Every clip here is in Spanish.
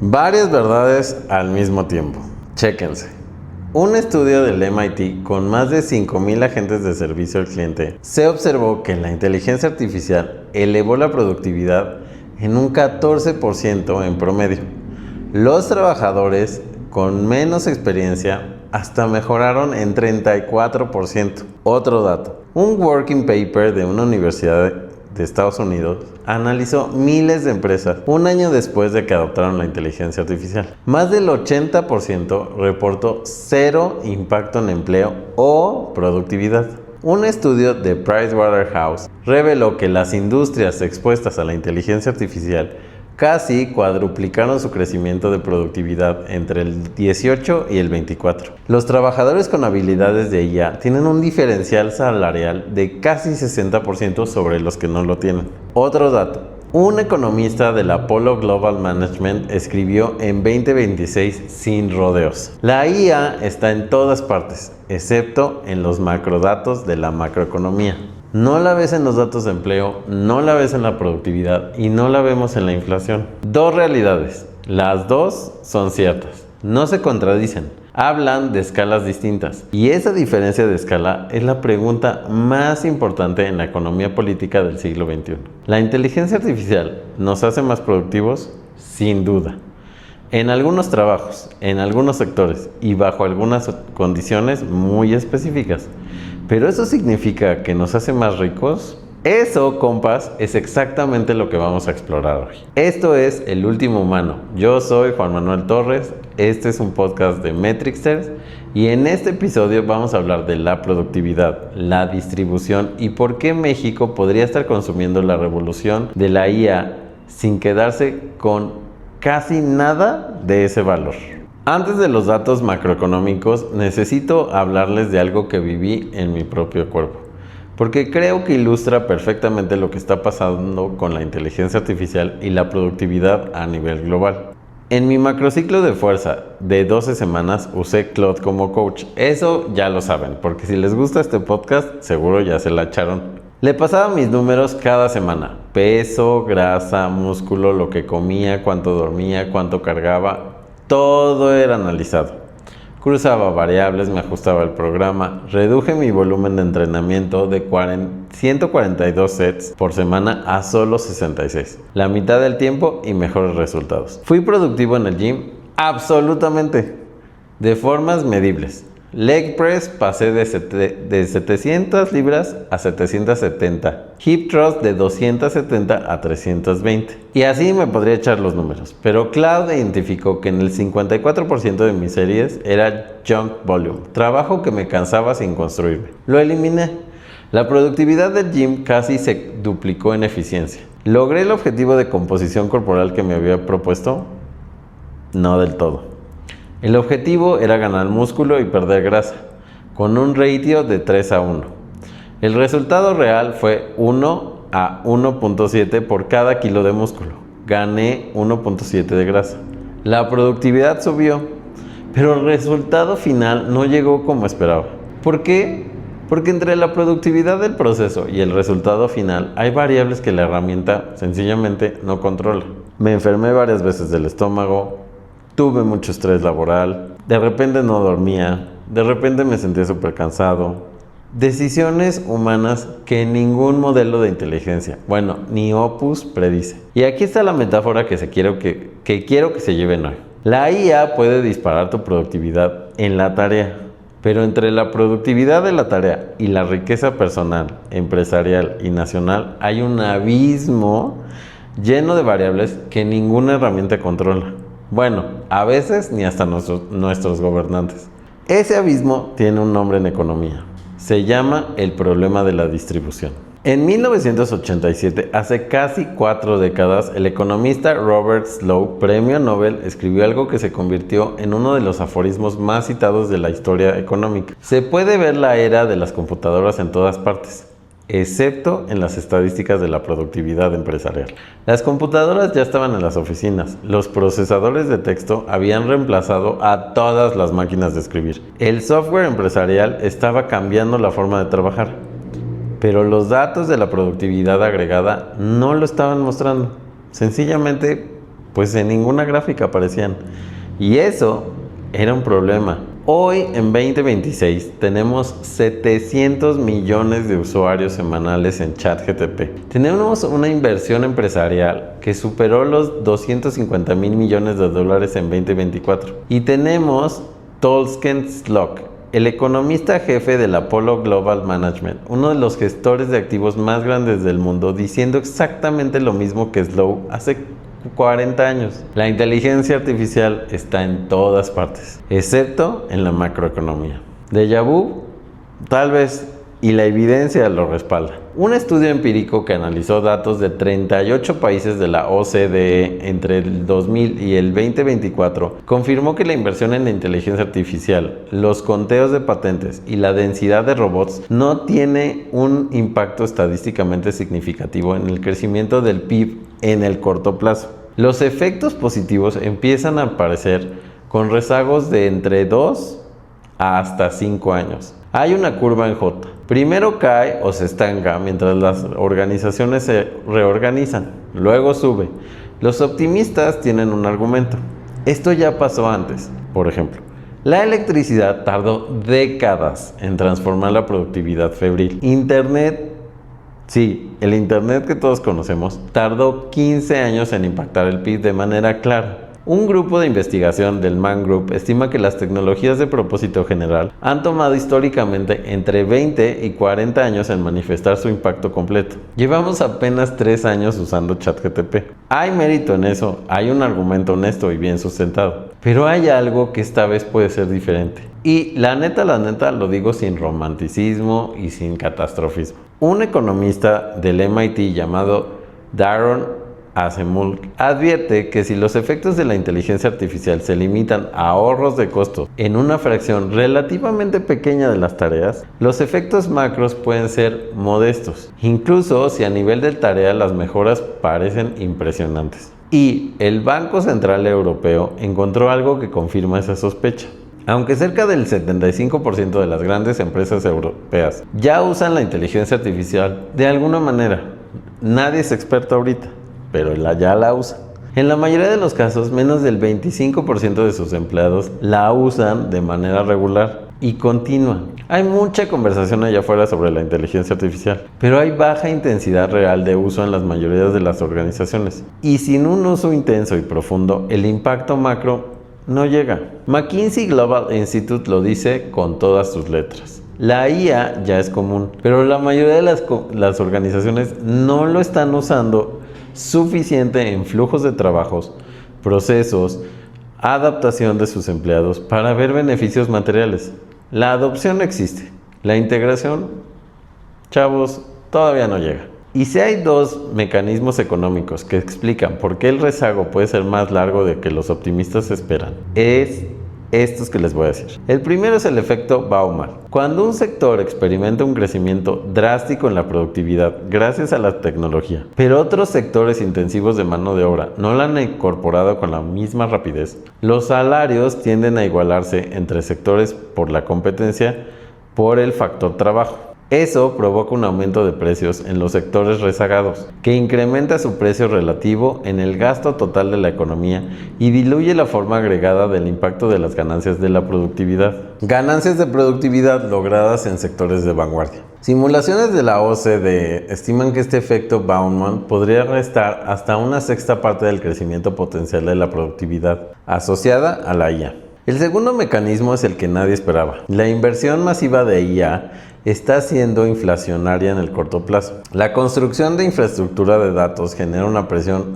Varias verdades al mismo tiempo. Chéquense. Un estudio del MIT con más de 5,000 agentes de servicio al cliente se observó que la inteligencia artificial elevó la productividad en un 14% en promedio. Los trabajadores con menos experiencia hasta mejoraron en 34%. Otro dato. Un working paper de una universidad de Estados Unidos analizó miles de empresas un año después de que adoptaron la inteligencia artificial. Más del 80% reportó cero impacto en empleo o productividad. Un estudio de Pricewaterhouse reveló que las industrias expuestas a la inteligencia artificial casi cuadruplicaron su crecimiento de productividad entre el 18 y el 24. Los trabajadores con habilidades de IA tienen un diferencial salarial de casi 60% sobre los que no lo tienen. Otro dato. Un economista del Apollo Global Management escribió en 2026 sin rodeos: la IA está en todas partes, excepto en los macrodatos de la macroeconomía. No la ves en los datos de empleo, no la ves en la productividad y no la vemos en la inflación. Dos realidades, las dos son ciertas, no se contradicen, hablan de escalas distintas. Y esa diferencia de escala es la pregunta más importante en la economía política del siglo XXI. ¿La inteligencia artificial nos hace más productivos? Sin duda. En algunos trabajos, en algunos sectores y bajo algunas condiciones muy específicas. ¿Pero eso significa que nos hace más ricos? Eso, compas, es exactamente lo que vamos a explorar hoy. Esto es El Último Humano. Yo soy Juan Manuel Torres, este es un podcast de Metrixters y en este episodio vamos a hablar de la productividad, la distribución y por qué México podría estar consumiendo la revolución de la IA sin quedarse con casi nada de ese valor. Antes de los datos macroeconómicos, necesito hablarles de algo que viví en mi propio cuerpo, porque creo que ilustra perfectamente lo que está pasando con la inteligencia artificial y la productividad a nivel global. En mi macrociclo de fuerza de 12 semanas usé Claude como coach. Eso ya lo saben, porque si les gusta este podcast, seguro ya se la echaron. Le pasaba mis números cada semana: peso, grasa, músculo, lo que comía, cuánto dormía, cuánto cargaba. Todo era analizado. Cruzaba variables, me ajustaba el programa, reduje mi volumen de entrenamiento de 142 sets por semana a solo 66. La mitad del tiempo y mejores resultados. ¿Fui productivo en el gym? Absolutamente. De formas medibles. Leg press pasé de 700 libras a 770. Hip thrust de 270 a 320. Y así me podría echar los números. Pero Claude identificó que en el 54% de mis series era junk volume. Trabajo que me cansaba sin construirme. Lo eliminé. La productividad del gym casi se duplicó en eficiencia. ¿Logré el objetivo de composición corporal que me había propuesto? No del todo. El objetivo era ganar músculo y perder grasa, con un ratio de 3:1. El resultado real fue 1:1.7 por cada kilo de músculo. Gané 1.7 de grasa. La productividad subió, pero el resultado final no llegó como esperaba. ¿Por qué? Porque entre la productividad del proceso y el resultado final hay variables que la herramienta sencillamente no controla. Me enfermé varias veces del estómago. Tuve mucho estrés laboral, de repente no dormía, de repente me sentía súper cansado. Decisiones humanas que ningún modelo de inteligencia, bueno, ni Opus predice. Y aquí está la metáfora que quiero que se lleven hoy. La IA puede disparar tu productividad en la tarea, pero entre la productividad de la tarea y la riqueza personal, empresarial y nacional hay un abismo lleno de variables que ninguna herramienta controla. Bueno, a veces ni hasta nuestros gobernantes. Ese abismo tiene un nombre en economía. Se llama el problema de la distribución. En 1987, hace casi 4 décadas, el economista Robert Slow, premio Nobel, escribió algo que se convirtió en uno de los aforismos más citados de la historia económica. Se puede ver la era de las computadoras en todas partes, excepto en las estadísticas de la productividad empresarial. Las computadoras ya estaban en las oficinas. Los procesadores de texto habían reemplazado a todas las máquinas de escribir. El software empresarial estaba cambiando la forma de trabajar, pero los datos de la productividad agregada no lo estaban mostrando. Sencillamente Pues en ninguna gráfica aparecían. Y eso era un problema. Hoy, en 2026, tenemos 700 millones de usuarios semanales en ChatGPT. Tenemos una inversión empresarial que superó los 250 mil millones de dólares en 2024. Y tenemos Torsten Slok, el economista jefe del Apollo Global Management, uno de los gestores de activos más grandes del mundo, diciendo exactamente lo mismo que Slow hace 40 años. La inteligencia artificial está en todas partes, excepto en la macroeconomía. Déjà vu, tal vez, y la evidencia lo respalda. Un estudio empírico que analizó datos de 38 países de la OCDE entre el 2000 y el 2024 confirmó que la inversión en la inteligencia artificial, los conteos de patentes y la densidad de robots no tiene un impacto estadísticamente significativo en el crecimiento del PIB en el corto plazo. Los efectos positivos empiezan a aparecer con rezagos de entre 2 a hasta 5 años. Hay una curva en J. Primero cae o se estanca mientras las organizaciones se reorganizan. Luego sube. Los optimistas tienen un argumento. Esto ya pasó antes. Por ejemplo, la electricidad tardó décadas en transformar la productividad febril. Internet, sí, el Internet que todos conocemos, tardó 15 años en impactar el PIB de manera clara. Un grupo de investigación del Man Group estima que las tecnologías de propósito general han tomado históricamente entre 20 y 40 años en manifestar su impacto completo. Llevamos apenas 3 años usando ChatGPT. Hay mérito en eso, hay un argumento honesto y bien sustentado. Pero hay algo que esta vez puede ser diferente. Y la neta, lo digo sin romanticismo y sin catastrofismo. Un economista del MIT llamado Daron Acemoglu advierte que si los efectos de la inteligencia artificial se limitan a ahorros de costos en una fracción relativamente pequeña de las tareas, los efectos macros pueden ser modestos, incluso si a nivel de tarea las mejoras parecen impresionantes. Y el Banco Central Europeo encontró algo que confirma esa sospecha. Aunque cerca del 75% de las grandes empresas europeas ya usan la inteligencia artificial de alguna manera, nadie es experto ahorita, pero ya la usa. En la mayoría de los casos, menos del 25% de sus empleados la usan de manera regular y continua. Hay mucha conversación allá afuera sobre la inteligencia artificial, pero hay baja intensidad real de uso en las mayorías de las organizaciones. Y sin un uso intenso y profundo, el impacto macro no llega. McKinsey Global Institute lo dice con todas sus letras. La IA ya es común, pero la mayoría de las organizaciones no lo están usando suficiente en flujos de trabajos, procesos, adaptación de sus empleados para ver beneficios materiales. La adopción existe, la integración, chavos, todavía no llega. Y si hay dos mecanismos económicos que explican por qué el rezago puede ser más largo de que los optimistas esperan, es estos que les voy a decir. El primero es el efecto Bauman. Cuando un sector experimenta un crecimiento drástico en la productividad gracias a la tecnología, pero otros sectores intensivos de mano de obra no la han incorporado con la misma rapidez, los salarios tienden a igualarse entre sectores por la competencia por el factor trabajo. Eso provoca un aumento de precios en los sectores rezagados, que incrementa su precio relativo en el gasto total de la economía y diluye la forma agregada del impacto de las ganancias de la productividad. Ganancias de productividad logradas en sectores de vanguardia. Simulaciones de la OCDE estiman que este efecto Bauman podría restar hasta una sexta parte del crecimiento potencial de la productividad asociada a la IA. El segundo mecanismo es el que nadie esperaba. La inversión masiva de IA está siendo inflacionaria en el corto plazo. La construcción de infraestructura de datos genera una presión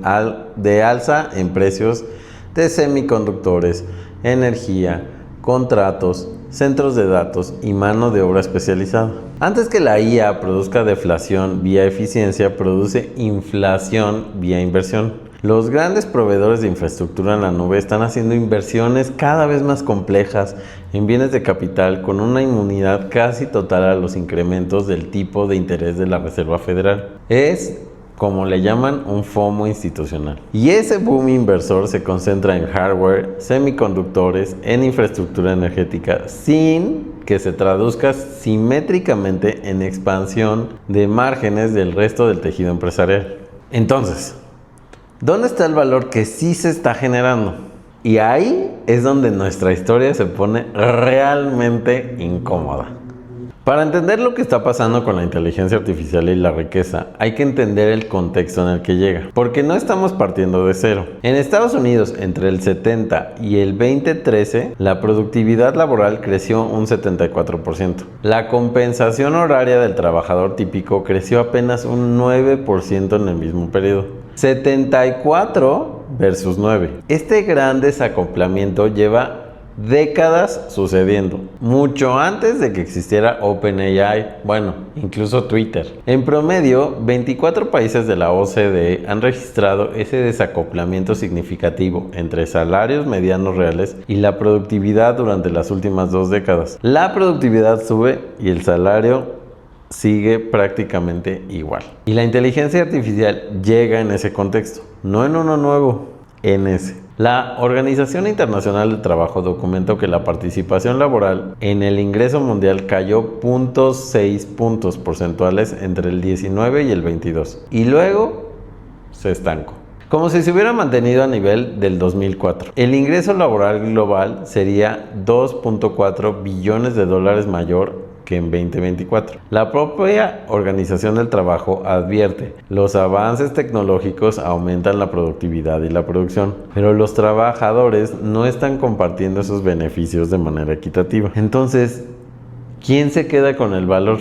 de alza en precios de semiconductores, energía, contratos, centros de datos y mano de obra especializada. Antes que la IA produzca deflación vía eficiencia, produce inflación vía inversión. Los grandes proveedores de infraestructura en la nube están haciendo inversiones cada vez más complejas en bienes de capital con una inmunidad casi total a los incrementos del tipo de interés de la Reserva Federal. Es, como le llaman, un FOMO institucional. Y ese boom inversor se concentra en hardware, semiconductores, en infraestructura energética, sin que se traduzca simétricamente en expansión de márgenes del resto del tejido empresarial. Entonces, ¿Dónde está el valor que sí se está generando? Y ahí es donde nuestra historia se pone realmente incómoda. Para entender lo que está pasando con la inteligencia artificial y la riqueza, hay que entender el contexto en el que llega, porque no estamos partiendo de cero. En Estados Unidos, entre el 70 y el 2013, la productividad laboral creció un 74%. La compensación horaria del trabajador típico creció apenas un 9% en el mismo periodo. 74 versus 9. Este gran desacoplamiento lleva décadas sucediendo, mucho antes de que existiera OpenAI, bueno, incluso Twitter. En promedio, 24 países de la OCDE han registrado ese desacoplamiento significativo entre salarios medianos reales y la productividad durante las últimas 2 décadas. La productividad sube y el salario sigue prácticamente igual. Y la inteligencia artificial llega en ese contexto, no en uno nuevo, en ese. La Organización Internacional del Trabajo documentó que la participación laboral en el ingreso mundial cayó 0.6 puntos porcentuales entre el 19 y el 22 y luego se estancó, como si se hubiera mantenido a nivel del 2004. El ingreso laboral global sería 2.4 billones de dólares mayor que en 2024. La propia Organización del Trabajo advierte, los avances tecnológicos aumentan la productividad y la producción, pero los trabajadores no están compartiendo esos beneficios de manera equitativa. Entonces, ¿quién se queda con el valor?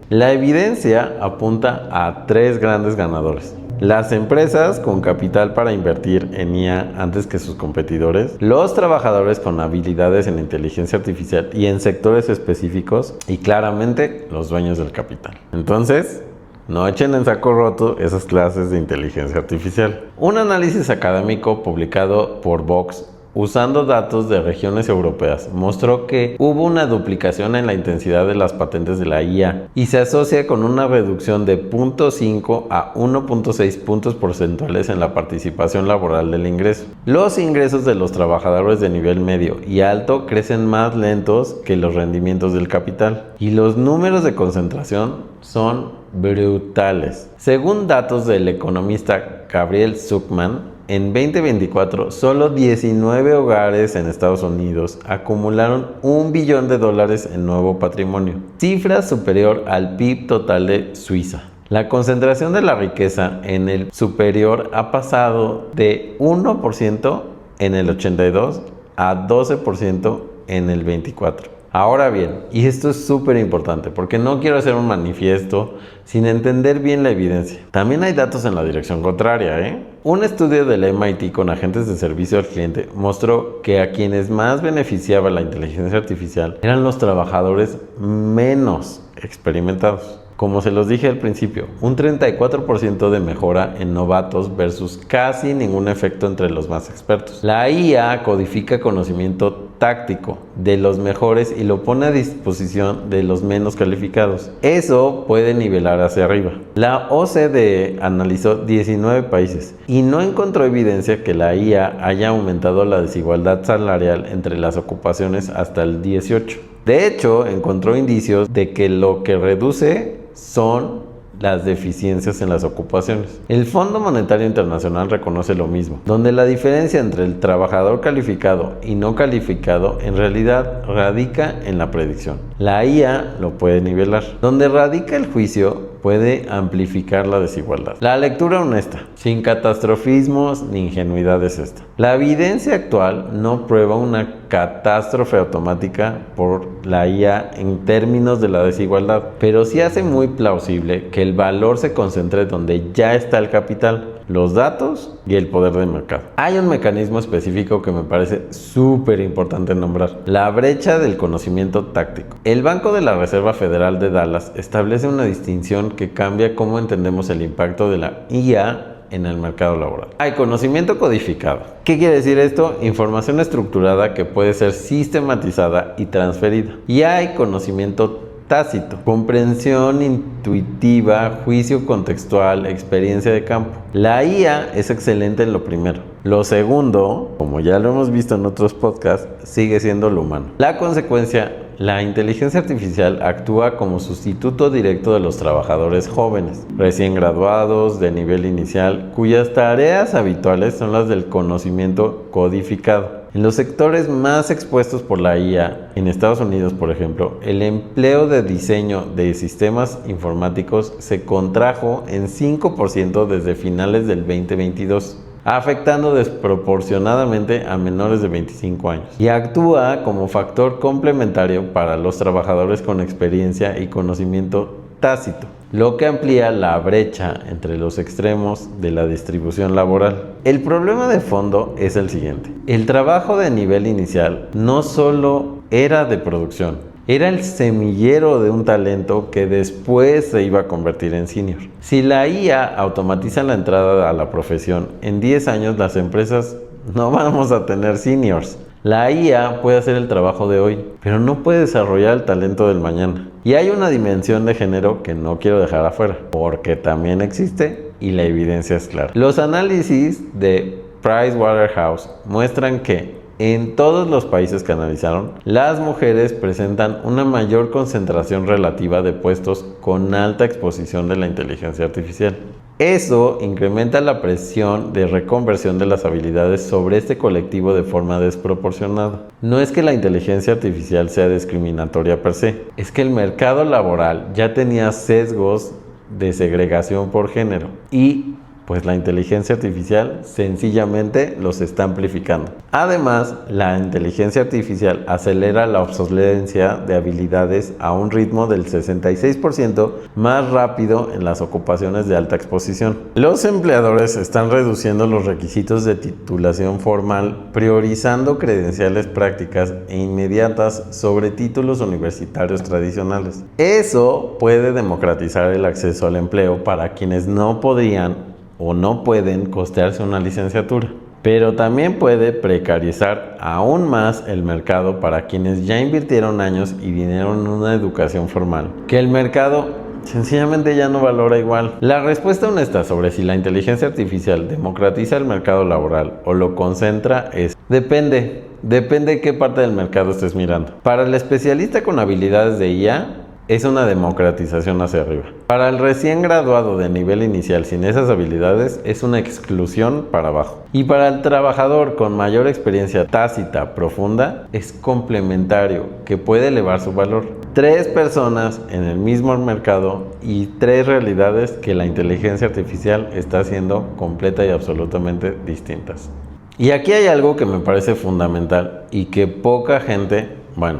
La evidencia apunta a 3 grandes ganadores. Las empresas con capital para invertir en IA antes que sus competidores, los trabajadores con habilidades en inteligencia artificial y en sectores específicos, y claramente los dueños del capital. Entonces, no echen en saco roto esas clases de inteligencia artificial. Un análisis académico publicado por Vox usando datos de regiones europeas, mostró que hubo una duplicación en la intensidad de las patentes de la IA y se asocia con una reducción de 0.5 a 1.6 puntos porcentuales en la participación laboral del ingreso. Los ingresos de los trabajadores de nivel medio y alto crecen más lentos que los rendimientos del capital y los números de concentración son brutales. Según datos del economista Gabriel Zucman, en 2024, solo 19 hogares en Estados Unidos acumularon $1 billón en nuevo patrimonio, cifra superior al PIB total de Suiza. La concentración de la riqueza en el superior ha pasado de 1% en el 82 a 12% en el 24. Ahora bien, y esto es súper importante porque no quiero hacer un manifiesto sin entender bien la evidencia. También hay datos en la dirección contraria, Un estudio del MIT con agentes de servicio al cliente mostró que a quienes más beneficiaba la inteligencia artificial eran los trabajadores menos experimentados. Como se los dije al principio, un 34% de mejora en novatos versus casi ningún efecto entre los más expertos. La IA codifica conocimiento táctico de los mejores y lo pone a disposición de los menos calificados. Eso puede nivelar hacia arriba. La OCDE analizó 19 países y no encontró evidencia que la IA haya aumentado la desigualdad salarial entre las ocupaciones hasta el 18. De hecho, encontró indicios de que lo que reduce son las deficiencias en las ocupaciones. El Fondo Monetario Internacional reconoce lo mismo, donde la diferencia entre el trabajador calificado y no calificado en realidad radica en la predicción. La IA lo puede nivelar. Donde radica el juicio puede amplificar la desigualdad. La lectura honesta, sin catastrofismos ni ingenuidad es esta. La evidencia actual no prueba una catástrofe automática por la IA en términos de la desigualdad, pero sí hace muy plausible que el valor se concentre donde ya está el capital, los datos y el poder de mercado. Hay un mecanismo específico que me parece súper importante nombrar: la brecha del conocimiento táctico. El Banco de la Reserva Federal de Dallas establece una distinción que cambia cómo entendemos el impacto de la IA en el mercado laboral. Hay conocimiento codificado. ¿Qué quiere decir esto? Información estructurada que puede ser sistematizada y transferida. Y hay conocimiento tácito, comprensión intuitiva, juicio contextual, experiencia de campo. La IA es excelente en lo primero. Lo segundo, como ya lo hemos visto en otros podcasts, sigue siendo lo humano. La consecuencia, la inteligencia artificial actúa como sustituto directo de los trabajadores jóvenes, recién graduados de nivel inicial, cuyas tareas habituales son las del conocimiento codificado. En los sectores más expuestos por la IA, en Estados Unidos por ejemplo, el empleo de diseño de sistemas informáticos se contrajo en 5% desde finales del 2022. Afectando desproporcionadamente a menores de 25 años y actúa como factor complementario para los trabajadores con experiencia y conocimiento tácito, lo que amplía la brecha entre los extremos de la distribución laboral. El problema de fondo es el siguiente: el trabajo de nivel inicial no solo era de producción, era el semillero de un talento que después se iba a convertir en senior. Si la IA automatiza la entrada a la profesión, en 10 años las empresas no vamos a tener seniors. La IA puede hacer el trabajo de hoy, pero no puede desarrollar el talento del mañana. Y hay una dimensión de género que no quiero dejar afuera, porque también existe y la evidencia es clara. Los análisis de Pricewaterhouse muestran que en todos los países que analizaron, las mujeres presentan una mayor concentración relativa de puestos con alta exposición de la inteligencia artificial. Eso incrementa la presión de reconversión de las habilidades sobre este colectivo de forma desproporcionada. No es que la inteligencia artificial sea discriminatoria per se, es que el mercado laboral ya tenía sesgos de segregación por género y pues la inteligencia artificial sencillamente los está amplificando. Además, la inteligencia artificial acelera la obsolescencia de habilidades a un ritmo del 66% más rápido en las ocupaciones de alta exposición. Los empleadores están reduciendo los requisitos de titulación formal, priorizando credenciales prácticas e inmediatas sobre títulos universitarios tradicionales. Eso puede democratizar el acceso al empleo para quienes no podrían o no pueden costearse una licenciatura, pero también puede precarizar aún más el mercado para quienes ya invirtieron años y dinero en una educación formal, que el mercado sencillamente ya no valora igual. La respuesta honesta sobre si la inteligencia artificial democratiza el mercado laboral o lo concentra es: depende de qué parte del mercado estés mirando. Para el especialista con habilidades de IA, es una democratización hacia arriba. Para el recién graduado de nivel inicial sin esas habilidades, es una exclusión para abajo. Y para el trabajador con mayor experiencia tácita profunda, es complementario, que puede elevar su valor. 3 personas en el mismo mercado y 3 realidades que la inteligencia artificial está haciendo completa y absolutamente distintas. Y aquí hay algo que me parece fundamental y que poca gente, bueno,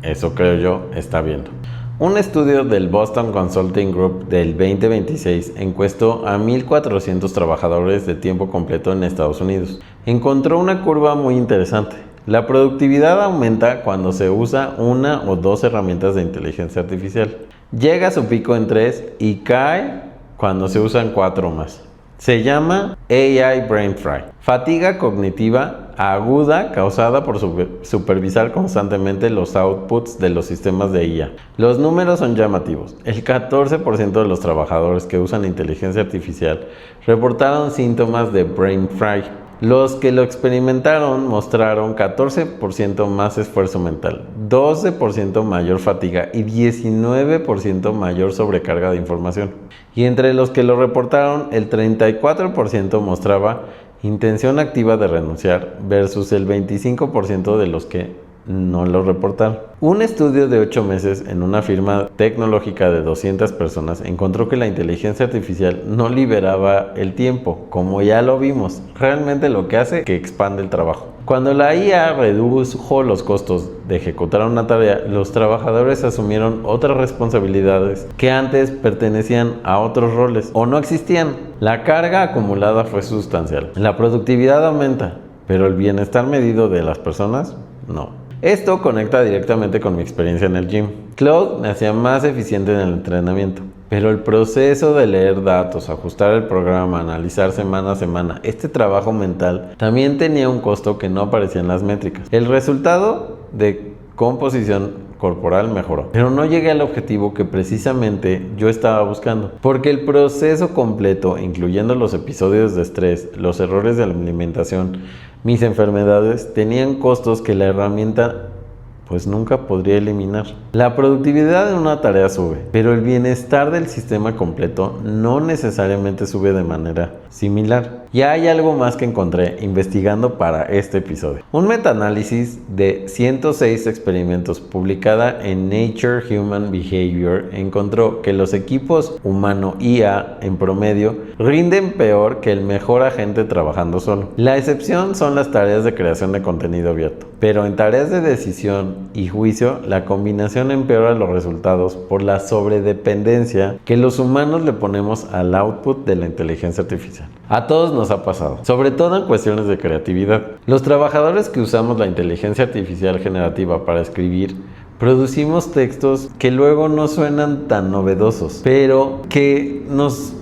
eso creo yo, está viendo. Un estudio del Boston Consulting Group del 2026 encuestó a 1,400 trabajadores de tiempo completo en Estados Unidos. Encontró una curva muy interesante. La productividad aumenta cuando se usa una o 2 herramientas de inteligencia artificial. Llega a su pico en 3 y cae cuando se usan 4 más. Se llama AI Brain Fry. Fatiga cognitiva aguda causada por supervisar constantemente los outputs de los sistemas de IA. Los números son llamativos. El 14% de los trabajadores que usan inteligencia artificial reportaron síntomas de brain fry. Los que lo experimentaron mostraron 14% más esfuerzo mental, 12% mayor fatiga y 19% mayor sobrecarga de información. Y entre los que lo reportaron, el 34% mostraba intención activa de renunciar versus el 25% de los que no lo reportaron. Un estudio de 8 meses en una firma tecnológica de 200 personas encontró que la inteligencia artificial no liberaba el tiempo, como ya lo vimos. Realmente lo que hace es que expande el trabajo. Cuando la IA redujo los costos de ejecutar una tarea, los trabajadores asumieron otras responsabilidades que antes pertenecían a otros roles o no existían. La carga acumulada fue sustancial. La productividad aumenta, pero el bienestar medido de las personas, no. Esto conecta directamente con mi experiencia en el gym. Claude me hacía más eficiente en el entrenamiento, pero el proceso de leer datos, ajustar el programa, analizar semana a semana, este trabajo mental también tenía un costo que no aparecía en las métricas. El resultado de composición corporal mejoró, pero no llegué al objetivo que precisamente yo estaba buscando, porque el proceso completo, incluyendo los episodios de estrés, los errores de la alimentación, mis enfermedades, tenían costos que la herramienta pues nunca podría eliminar. La productividad en una tarea sube, pero el bienestar del sistema completo no necesariamente sube de manera similar. Y hay algo más que encontré investigando para este episodio. Un metaanálisis de 106 experimentos publicada en Nature Human Behavior encontró que los equipos humano-IA en promedio rinden peor que el mejor agente trabajando solo. La excepción son las tareas de creación de contenido abierto, pero en tareas de decisión y juicio, la combinación empeora los resultados por la sobredependencia que los humanos le ponemos al output de la inteligencia artificial. A todos nos ha pasado, sobre todo en cuestiones de creatividad. Los trabajadores que usamos la inteligencia artificial generativa para escribir, producimos textos que luego no suenan tan novedosos, pero que nos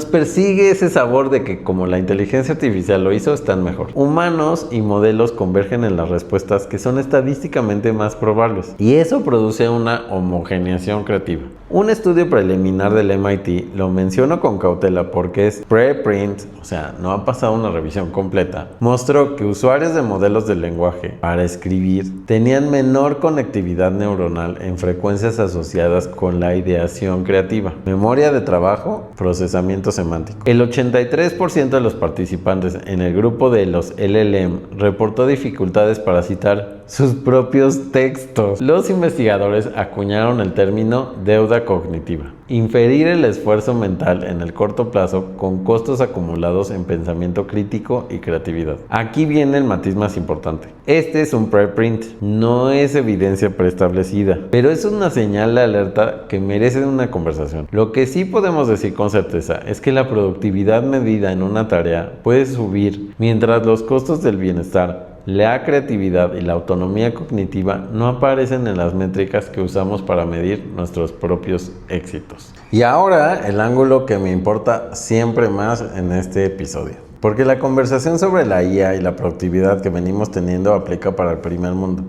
persigue ese sabor de que como la inteligencia artificial lo hizo, están mejor. Humanos y modelos convergen en las respuestas que son estadísticamente más probables, y eso produce una homogeneización creativa. Un estudio preliminar del MIT, lo menciono con cautela porque es preprint, o sea, no ha pasado una revisión completa, mostró que usuarios de modelos de lenguaje para escribir tenían menor conectividad neuronal en frecuencias asociadas con la ideación creativa, memoria de trabajo, procesamiento semántico. El 83% de los participantes en el grupo de los LLM reportó dificultades para citar sus propios textos. Los investigadores acuñaron el término deuda cognitiva, inferir el esfuerzo mental en el corto plazo con costos acumulados en pensamiento crítico y creatividad. Aquí viene el matiz más importante. Este es un preprint, no es evidencia preestablecida, pero es una señal de alerta que merece una conversación. Lo que sí podemos decir con certeza es que la productividad medida en una tarea puede subir mientras los costos del bienestar, la creatividad y la autonomía cognitiva no aparecen en las métricas que usamos para medir nuestros propios éxitos. Y ahora el ángulo que me importa siempre más en este episodio, porque la conversación sobre la IA y la productividad que venimos teniendo aplica para el primer mundo.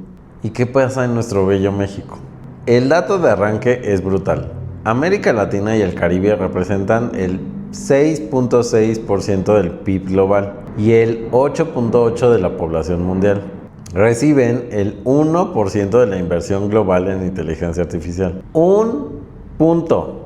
¿Y qué pasa en nuestro bello México? El dato de arranque es brutal. América Latina y el Caribe representan el 6.6% del PIB global y el 8.8% de la población mundial. Reciben el 1% de la inversión global en inteligencia artificial. Un punto.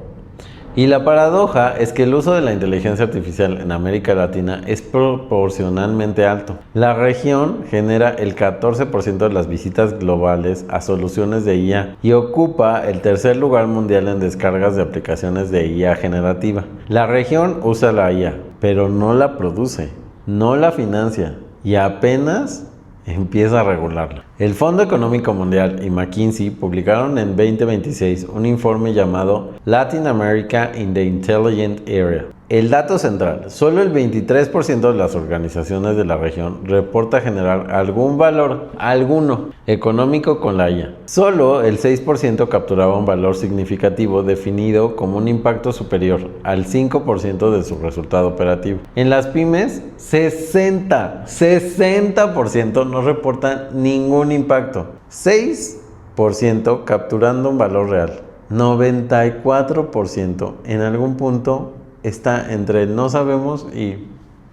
Y la paradoja es que el uso de la inteligencia artificial en América Latina es proporcionalmente alto. La región genera el 14% de las visitas globales a soluciones de IA y ocupa el tercer lugar mundial en descargas de aplicaciones de IA generativa. La región usa la IA, pero no la produce, no la financia y apenas empieza a regularla. El Fondo Económico Mundial y McKinsey publicaron en 2026 un informe llamado Latin America in the Intelligent Area. El dato central, solo el 23% de las organizaciones de la región reporta generar algún valor, alguno, económico con la IA. Solo el 6% capturaba un valor significativo definido como un impacto superior al 5% de su resultado operativo. En las pymes, 60% no reportan ningún impacto. 6% capturando un valor real. 94% en algún punto está entre el no sabemos y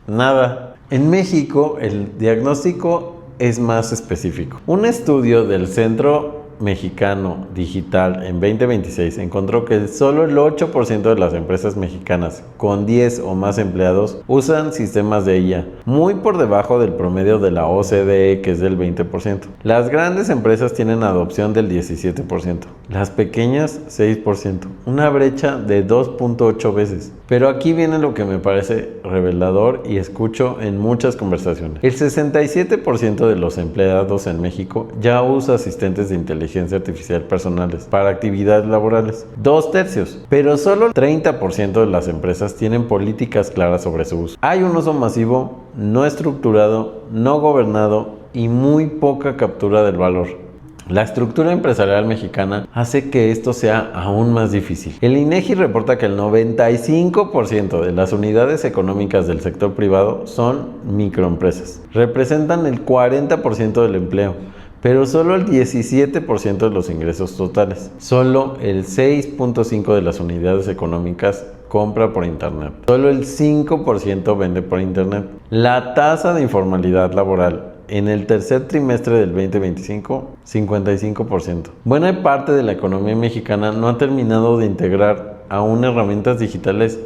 nada. En México, el diagnóstico es más específico. Un estudio del Centro Mexicano Digital en 2026 encontró que solo el 8% de las empresas mexicanas con 10 o más empleados usan sistemas de IA, muy por debajo del promedio de la OCDE, que es del 20%. Las grandes empresas tienen adopción del 17%, las pequeñas 6%, una brecha de 2.8 veces. Pero aquí viene lo que me parece revelador y escucho en muchas conversaciones. El 67% de los empleados en México ya usa asistentes de inteligencia artificial personales para actividades laborales. 2/3, pero solo el 30% de las empresas tienen políticas claras sobre su uso. Hay un uso masivo, no estructurado, no gobernado y muy poca captura del valor. La estructura empresarial mexicana hace que esto sea aún más difícil. El INEGI reporta que el 95% de las unidades económicas del sector privado son microempresas. Representan el 40% del empleo, pero solo el 17% de los ingresos totales. Solo el 6.5% de las unidades económicas compra por internet. Solo el 5% vende por internet. La tasa de informalidad laboral En el tercer trimestre del 2025, 55%. Buena parte de la economía mexicana no ha terminado de integrar aún herramientas digitales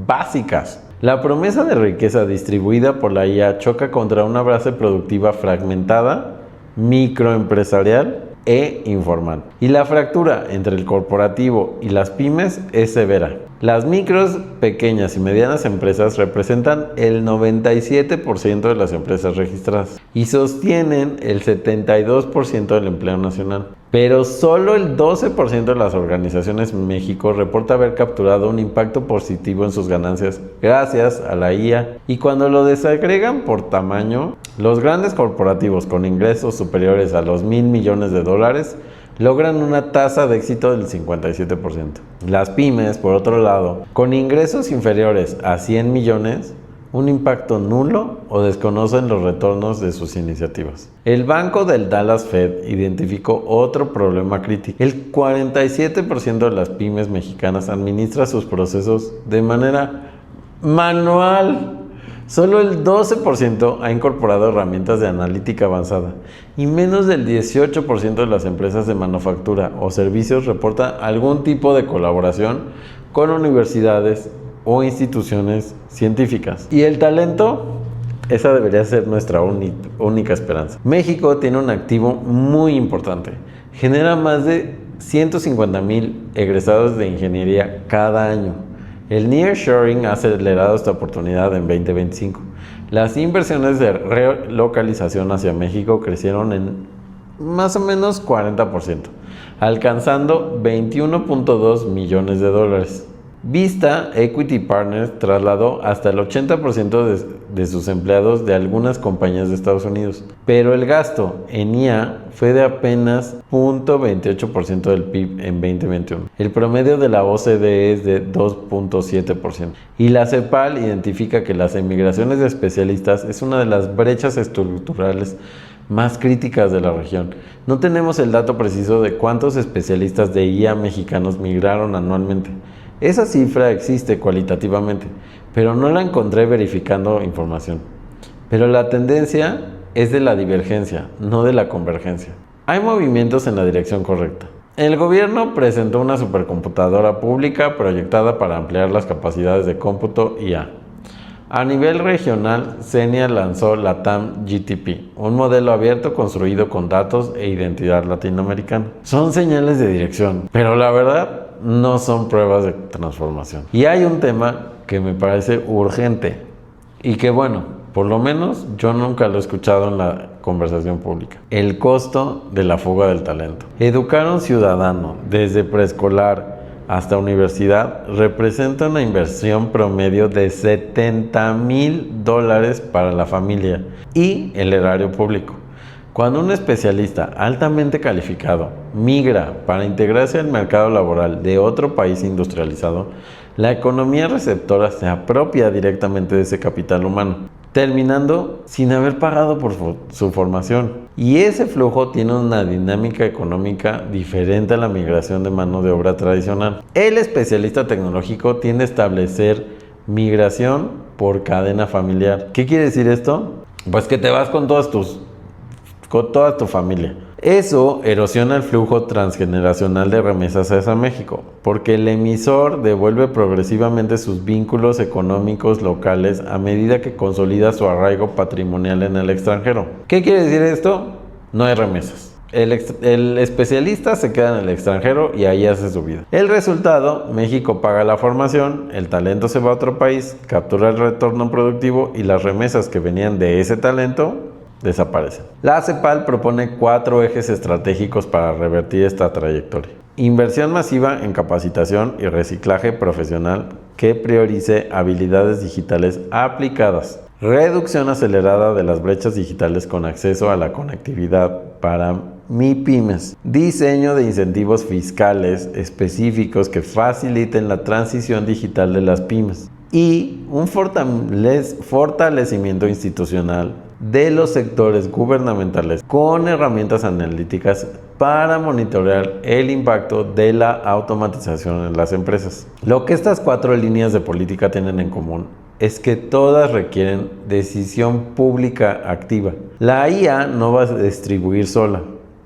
básicas. La promesa de riqueza distribuida por la IA choca contra una base productiva fragmentada, microempresarial e informal. Y la fractura entre el corporativo y las pymes es severa. Las micros, pequeñas y medianas empresas representan el 97% de las empresas registradas y sostienen el 72% del empleo nacional. Pero solo el 12% de las organizaciones en México reporta haber capturado un impacto positivo en sus ganancias gracias a la IA. Y cuando lo desagregan por tamaño, los grandes corporativos con ingresos superiores a los $1,000 millones logran una tasa de éxito del 57%. Las pymes, por otro lado, con ingresos inferiores a 100 millones, un impacto nulo o desconocen los retornos de sus iniciativas. El banco del Dallas Fed identificó otro problema crítico. El 47% de las pymes mexicanas administra sus procesos de manera manual. Solo el 12% ha incorporado herramientas de analítica avanzada y menos del 18% de las empresas de manufactura o servicios reporta algún tipo de colaboración con universidades o instituciones científicas. ¿Y el talento? Esa debería ser nuestra única esperanza. México tiene un activo muy importante. Genera más de 150,000 egresados de ingeniería cada año. El nearshoring ha acelerado esta oportunidad en 2025. Las inversiones de relocalización hacia México crecieron en más o menos 40%, alcanzando $21.2 millones. Vista Equity Partners trasladó hasta el 80% de sus empleados de algunas compañías de Estados Unidos, pero el gasto en IA fue de apenas 0.28% del PIB en 2021. El promedio de la OCDE es de 2.7%. Y la CEPAL identifica que las emigraciones de especialistas es una de las brechas estructurales más críticas de la región. No tenemos el dato preciso de cuántos especialistas de IA mexicanos migraron anualmente. Esa cifra existe cualitativamente, pero no la encontré verificando información. Pero la tendencia es de la divergencia, no de la convergencia. Hay movimientos en la dirección correcta. El gobierno presentó una supercomputadora pública proyectada para ampliar las capacidades de cómputo IA. A nivel regional, CENIA lanzó la TAM GTP, un modelo abierto construido con datos e identidad latinoamericana. Son señales de dirección, pero la verdad no son pruebas de transformación. Y hay un tema que me parece urgente y que bueno, por lo menos yo nunca lo he escuchado en la conversación pública. El costo de la fuga del talento. Educar a un ciudadano desde preescolar hasta universidad representa una inversión promedio de $70,000 para la familia y el erario público. Cuando un especialista altamente calificado migra para integrarse al mercado laboral de otro país industrializado, la economía receptora se apropia directamente de ese capital humano, terminando sin haber pagado por su formación. Y ese flujo tiene una dinámica económica diferente a la migración de mano de obra tradicional. El especialista tecnológico tiende a establecer migración por cadena familiar. ¿Qué quiere decir esto? Pues que te vas con toda tu familia. Eso erosiona el flujo transgeneracional de remesas hacia México, porque el emisor devuelve progresivamente sus vínculos económicos locales a medida que consolida su arraigo patrimonial en el extranjero. ¿Qué quiere decir esto? No hay remesas. El especialista se queda en el extranjero y ahí hace su vida. El resultado, México paga la formación, el talento se va a otro país, captura el retorno productivo y las remesas que venían de ese talento desaparecen. La CEPAL propone 4 ejes estratégicos para revertir esta trayectoria. Inversión masiva en capacitación y reciclaje profesional que priorice habilidades digitales aplicadas. Reducción acelerada de las brechas digitales con acceso a la conectividad para MIPYMES. Diseño de incentivos fiscales específicos que faciliten la transición digital de las pymes. Y un fortalecimiento institucional de los sectores gubernamentales con herramientas analíticas para monitorear el impacto de la automatización en las empresas. Lo que estas 4 líneas de política tienen en común es que todas requieren decisión pública activa. La IA no va a distribuir sola.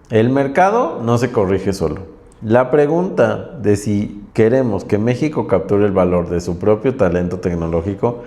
El mercado no se corrige solo. La pregunta de si queremos que México capture el valor de su propio talento tecnológico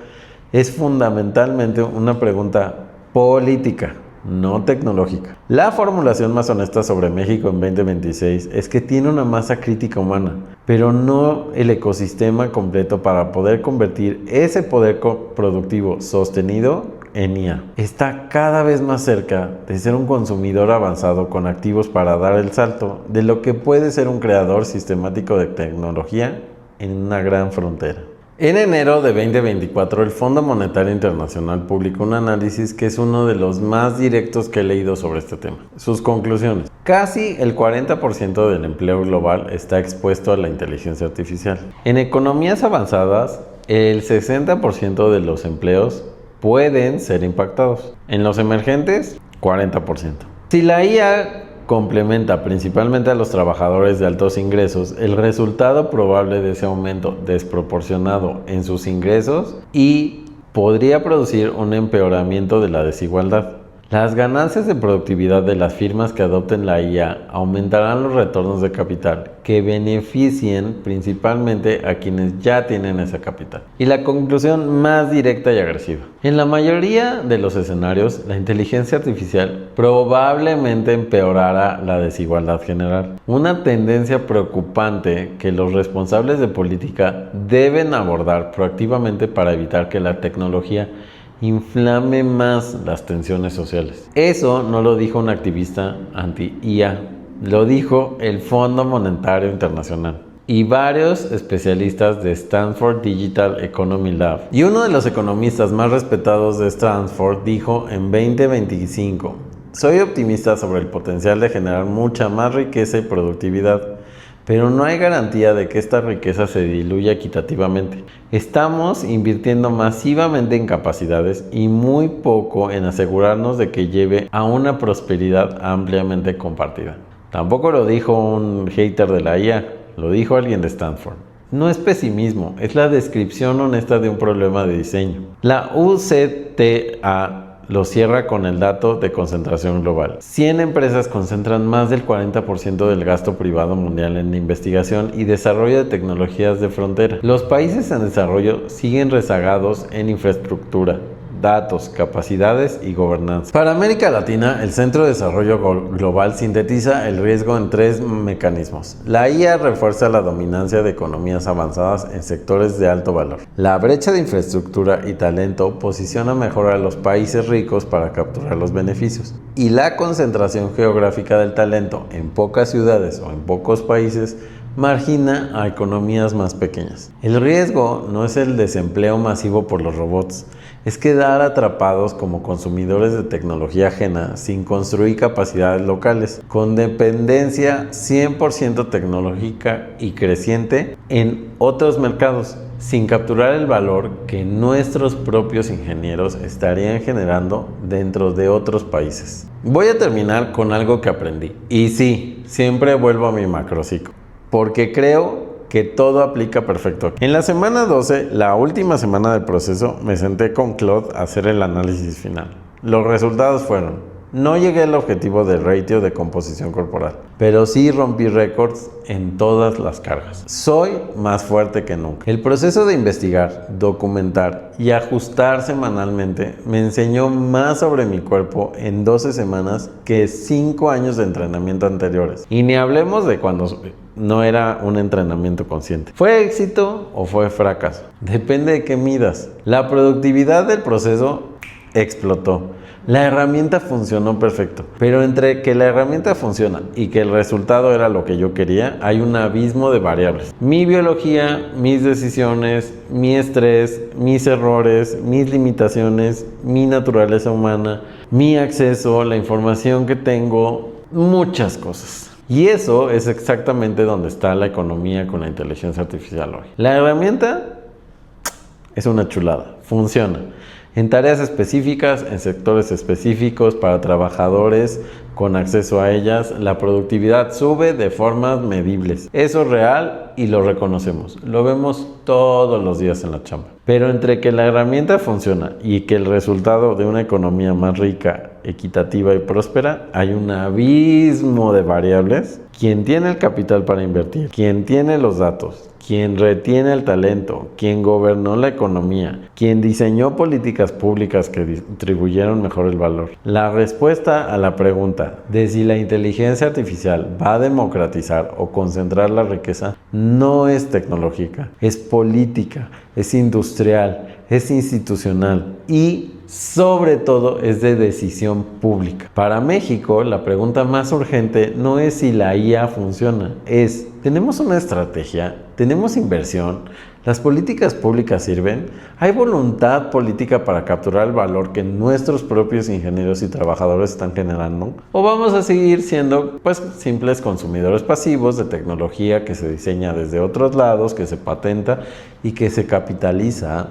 es fundamentalmente una pregunta política, no tecnológica. La formulación más honesta sobre México en 2026 es que tiene una masa crítica humana, pero no el ecosistema completo para poder convertir ese poder productivo sostenido en IA. Está cada vez más cerca de ser un consumidor avanzado con activos para dar el salto de lo que puede ser un creador sistemático de tecnología en una gran frontera. En enero de 2024, el Fondo Monetario Internacional publicó un análisis que es uno de los más directos que he leído sobre este tema. Sus conclusiones: casi el 40% del empleo global está expuesto a la inteligencia artificial. En economías avanzadas, el 60% de los empleos pueden ser impactados. En los emergentes, 40%. Si la IA complementa principalmente a los trabajadores de altos ingresos, el resultado probable de ese aumento desproporcionado en sus ingresos y podría producir un empeoramiento de la desigualdad. Las ganancias de productividad de las firmas que adopten la IA aumentarán los retornos de capital que beneficien principalmente a quienes ya tienen ese capital. Y la conclusión más directa y agresiva: en la mayoría de los escenarios, la inteligencia artificial probablemente empeorará la desigualdad general. Una tendencia preocupante que los responsables de política deben abordar proactivamente para evitar que la tecnología inflame más las tensiones sociales. Eso no lo dijo un activista anti-IA, lo dijo el Fondo Monetario Internacional y varios especialistas de Stanford Digital Economy Lab. Y uno de los economistas más respetados de Stanford dijo en 2025: soy optimista sobre el potencial de generar mucha más riqueza y productividad, pero no hay garantía de que esta riqueza se diluya equitativamente. Estamos invirtiendo masivamente en capacidades y muy poco en asegurarnos de que lleve a una prosperidad ampliamente compartida. Tampoco lo dijo un hater de la IA, lo dijo alguien de Stanford. No es pesimismo, es la descripción honesta de un problema de diseño. La UCTA lo cierra con el dato de concentración global. 100 empresas concentran más del 40% del gasto privado mundial en investigación y desarrollo de tecnologías de frontera. Los países en desarrollo siguen rezagados en infraestructura, datos, capacidades y gobernanza. Para América Latina, el Centro de Desarrollo Global sintetiza el riesgo en 3 mecanismos. La IA refuerza la dominancia de economías avanzadas en sectores de alto valor. La brecha de infraestructura y talento posiciona mejor a los países ricos para capturar los beneficios. Y la concentración geográfica del talento en pocas ciudades o en pocos países margina a economías más pequeñas. El riesgo no es el desempleo masivo por los robots, es quedar atrapados como consumidores de tecnología ajena sin construir capacidades locales, con dependencia 100% tecnológica y creciente en otros mercados, sin capturar el valor que nuestros propios ingenieros estarían generando dentro de otros países. Voy a terminar con algo que aprendí. Y sí, siempre vuelvo a mi macrociclo, porque creo que todo aplica perfecto. En la semana 12, la última semana del proceso, me senté con Claude a hacer el análisis final. Los resultados fueron: no llegué al objetivo de ratio de composición corporal, pero sí rompí récords en todas las cargas. Soy más fuerte que nunca. El proceso de investigar, documentar y ajustar semanalmente me enseñó más sobre mi cuerpo en 12 semanas que 5 años de entrenamiento anteriores. Y ni hablemos de cuando no era un entrenamiento consciente. ¿Fue éxito o fue fracaso? Depende de qué midas. La productividad del proceso explotó. La herramienta funcionó perfecto, pero entre que la herramienta funciona y que el resultado era lo que yo quería, hay un abismo de variables. Mi biología, mis decisiones, mi estrés, mis errores, mis limitaciones, mi naturaleza humana, mi acceso, la información que tengo, muchas cosas. Y eso es exactamente donde está la economía con la inteligencia artificial hoy. La herramienta es una chulada, funciona. en tareas específicas, en sectores específicos, para trabajadores con acceso a ellas, la productividad sube de formas medibles. Eso es real y lo reconocemos. Lo vemos todos los días en la chamba. Pero entre que la herramienta funciona y que el resultado de una economía más rica, equitativa y próspera, hay un abismo de variables. Quien tiene el capital para invertir, quien tiene los datos, quien retiene el talento, quien gobernó la economía, quien diseñó políticas públicas que distribuyeron mejor el valor. La respuesta a la pregunta de si la inteligencia artificial va a democratizar o concentrar la riqueza no es tecnológica, es política, es industrial, es institucional y sobre todo es de decisión pública. Para México, la pregunta más urgente no es si la IA funciona, es: ¿tenemos una estrategia? ¿Tenemos inversión? ¿Las políticas públicas sirven? ¿Hay voluntad política para capturar el valor que nuestros propios ingenieros y trabajadores están generando? ¿O vamos a seguir siendo simples consumidores pasivos de tecnología que se diseña desde otros lados, que se patenta y que se capitaliza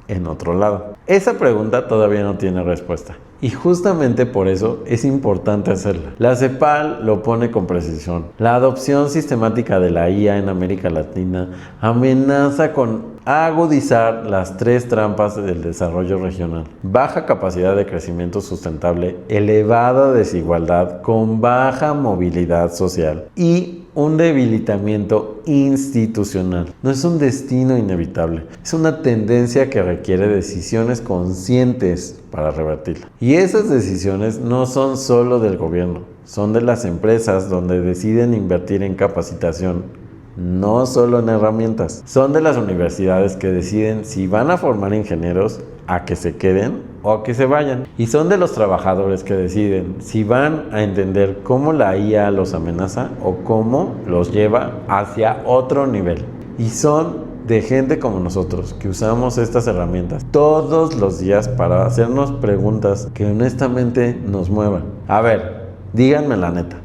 en otro lado? Esa pregunta todavía no tiene respuesta y justamente por eso es importante hacerla. La CEPAL lo pone con precisión. La adopción sistemática de la IA en América Latina amenaza con agudizar las 3 trampas del desarrollo regional: baja capacidad de crecimiento sustentable, elevada desigualdad con baja movilidad social y un debilitamiento institucional. No es un destino inevitable, es una tendencia que requiere decisiones conscientes para revertirla. Y esas decisiones no son solo del gobierno, son de las empresas donde deciden invertir en capacitación, no solo en herramientas. Son de las universidades que deciden si van a formar ingenieros a que se queden o a que se vayan. Y son de los trabajadores que deciden si van a entender cómo la IA los amenaza o cómo los lleva hacia otro nivel. Y son de gente como nosotros que usamos estas herramientas todos los días para hacernos preguntas que honestamente nos muevan. A ver, díganme la neta.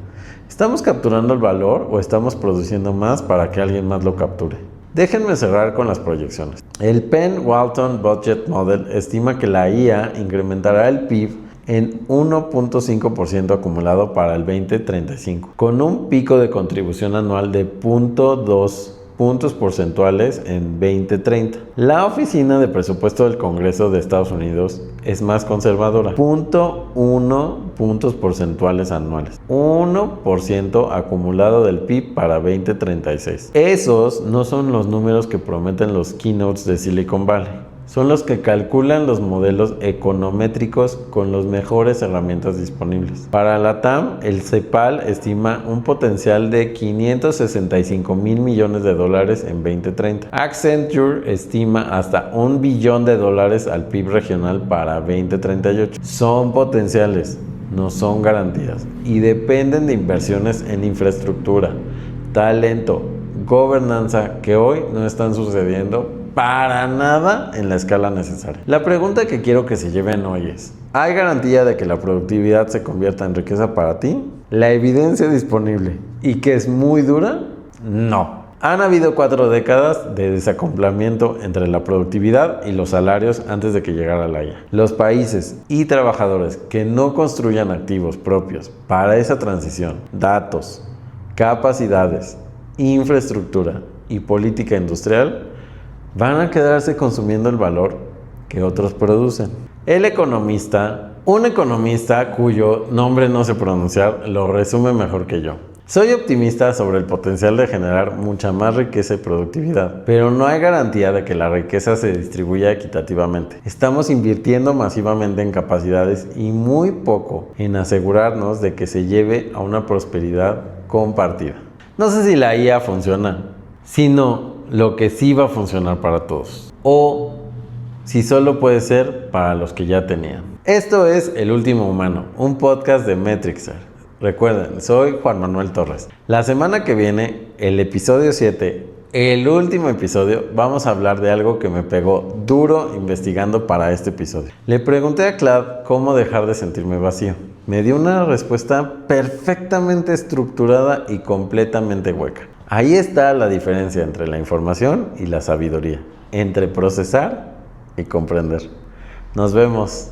¿Estamos capturando el valor o estamos produciendo más para que alguien más lo capture? Déjenme cerrar con las proyecciones. El Penn Walton Budget Model estima que la IA incrementará el PIB en 1.5% acumulado para el 2035, con un pico de contribución anual de 0.2 puntos porcentuales en 2030. La Oficina de Presupuesto del Congreso de Estados Unidos es más conservadora: 0.1 puntos porcentuales anuales, 1% acumulado del PIB para 2036. Esos no son los números que prometen los keynotes de Silicon Valley. Son los que calculan los modelos econométricos con las mejores herramientas disponibles. Para la TAM, el CEPAL estima un potencial de $565 mil millones en 2030. Accenture estima hasta $1 billón al PIB regional para 2038. Son potenciales, no son garantías, y dependen de inversiones en infraestructura, talento, gobernanza que hoy no están sucediendo para nada en la escala necesaria. La pregunta que quiero que se lleven hoy es: ¿hay garantía de que la productividad se convierta en riqueza para ti? ¿La evidencia disponible y que es muy dura? No. Han habido 4 décadas de desacoplamiento entre la productividad y los salarios antes de que llegara la IA. Los países y trabajadores que no construyan activos propios para esa transición, datos, capacidades, infraestructura y política industrial, van a quedarse consumiendo el valor que otros producen. Un economista cuyo nombre no sé pronunciar, lo resume mejor que yo. Soy optimista sobre el potencial de generar mucha más riqueza y productividad, pero no hay garantía de que la riqueza se distribuya equitativamente. Estamos invirtiendo masivamente en capacidades y muy poco en asegurarnos de que se lleve a una prosperidad compartida. No sé si la IA funciona, sino lo que sí va a funcionar para todos, o si solo puede ser para los que ya tenían. Esto es El Último Humano, un podcast de Metrixer. Recuerden, soy Juan Manuel Torres. La semana que viene, el episodio 7, el último episodio, vamos a hablar de algo que me pegó duro investigando para este episodio. Le pregunté a Clad cómo dejar de sentirme vacío. Me dio una respuesta perfectamente estructurada y completamente hueca. Ahí está la diferencia entre la información y la sabiduría, entre procesar y comprender. Nos vemos.